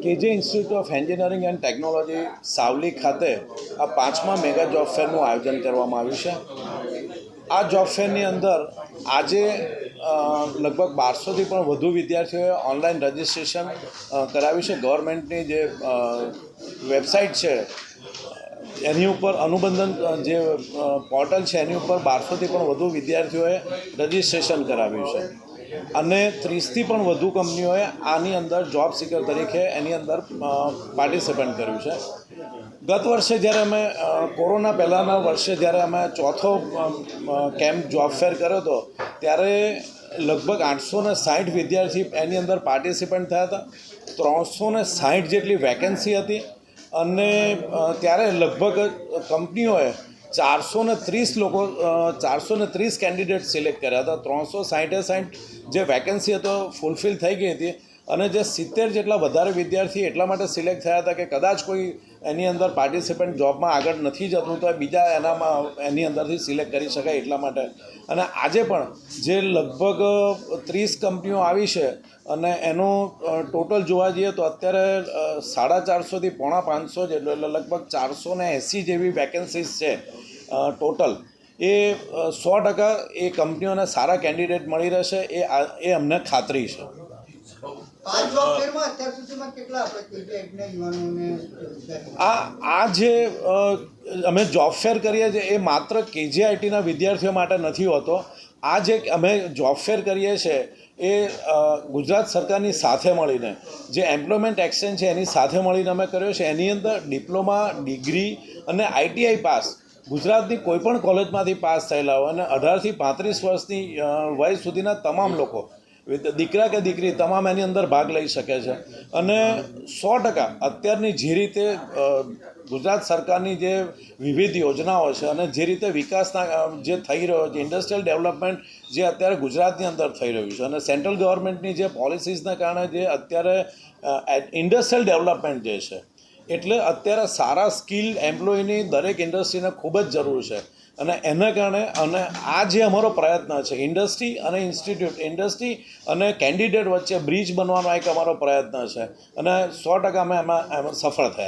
કેજે institute of engineering and technology Savli ખાતે આ 5મા મેગા જોબ ફેરનું આયોજન કરવામાં આવ્યું છે। આ જોબ ફેરની અંદર આજે લગભગ 1200થી પણ વધુ વિદ્યાર્થીઓએ ઓનલાઈન રજિસ્ટ્રેશન કરાવ્યું છે। ગવર્મેન્ટની જે વેબસાઇટ છે એની ઉપર અનુબંધન જે પોર્ટલ છે એની ઉપર 1200થી પણ વધુ વિદ્યાર્થીઓએ રજિસ્ટ્રેશન કરાવ્યું છે અને 30થી પણ વધુ કંપનીઓએ આની અંદર જોબ સિકર તરીકે એની અંદર પાર્ટિસિપેટ કર્યું છે। ગત વર્ષે જ્યારે અમે કોરોના પહેલાંના વર્ષે જ્યારે અમે ચોથો કેમ્પ જોબ ફેર કર્યો હતો ત્યારે લગભગ 860 વિદ્યાર્થી એની અંદર પાર્ટિસિપેન્ટ થયા હતા। 360 જેટલી વેકેન્સી હતી અને ત્યારે લગભગ કંપનીઓએ 430 કેન્ડિડેટ સિલેક્ટ કર્યા હતા। 360 જે વેકેન્સી હતો ફૂલફિલ થઈ ગઈ હતી અને જે 70 જેટલા વધારે વિદ્યાર્થી એટલા માટે સિલેક્ટ થયા હતા કે કદાચ કોઈ એની અંદર પાર્ટિસિપન્ટ જોબમાં આગળ નથી જતું તો બીજા એની અંદરથી સિલેક્ટ કરી શકાય એટલા માટે। અને આજે પણ જે લગભગ 30 કંપનીઓ આવી છે અને એનું ટોટલ જોવા જઈએ તો અત્યારે 450થી પોણા 500 જેટલો એટલે લગભગ 480 જેવી વેકેન્સીસ છે ટોટલ। એ 100% એ કંપનીઓને સારા કેન્ડિડેટ મળી રહેશે એ અમને ખાતરી છે। આ જે અમે જોબ ફેર કરીએ છીએ એ માત્ર કેજીઆઈટીના વિદ્યાર્થીઓ માટે નથી હોતો। આ જે અમે જોબ ફેર કરીએ છીએ એ ગુજરાત સરકારની સાથે મળીને જે એમ્પ્લોયમેન્ટ એક્સચેન્જ છે એની સાથે મળીને અમે કર્યો છે। એની અંદર ડિપ્લોમા, ડિગ્રી અને આઈટીઆઈ પાસ ગુજરાતની કોઈપણ કોલેજમાંથી પાસ થયેલા હોય અને 18થી 35 વર્ષની વય સુધીના તમામ લોકો દીકરા કે દીકરી તમામ એની અંદર ભાગ લઈ શકે છે। અને 100% અત્યારની જે રીતે ગુજરાત સરકારની જે વિવિધ યોજનાઓ છે અને જે રીતે વિકાસના જે થઈ રહ્યો છે ઇન્ડસ્ટ્રીયલ ડેવલપમેન્ટ જે અત્યારે ગુજરાતની અંદર થઈ રહ્યું છે અને સેન્ટ્રલ ગવર્મેન્ટની જે પોલિસીસના કારણે જે અત્યારે ઇન્ડસ્ટ્રીયલ ડેવલપમેન્ટ જે છે એટલે અત્યારે સારા સ્કિલ એમ્પ્લોયની દરેક ઇન્ડસ્ટ્રીને ખૂબ જ જરૂર છે અને એના કારણે અને આ જે અમારો પ્રયત્ન છે ઇન્ડસ્ટ્રી અને ઇન્સ્ટિટ્યૂટ ઇન્ડસ્ટ્રી અને કેન્ડિડેટ વચ્ચે બ્રિજ બનવાનો એક અમારો પ્રયત્ન છે અને 100% અમે એમાં સફળ થયા છે।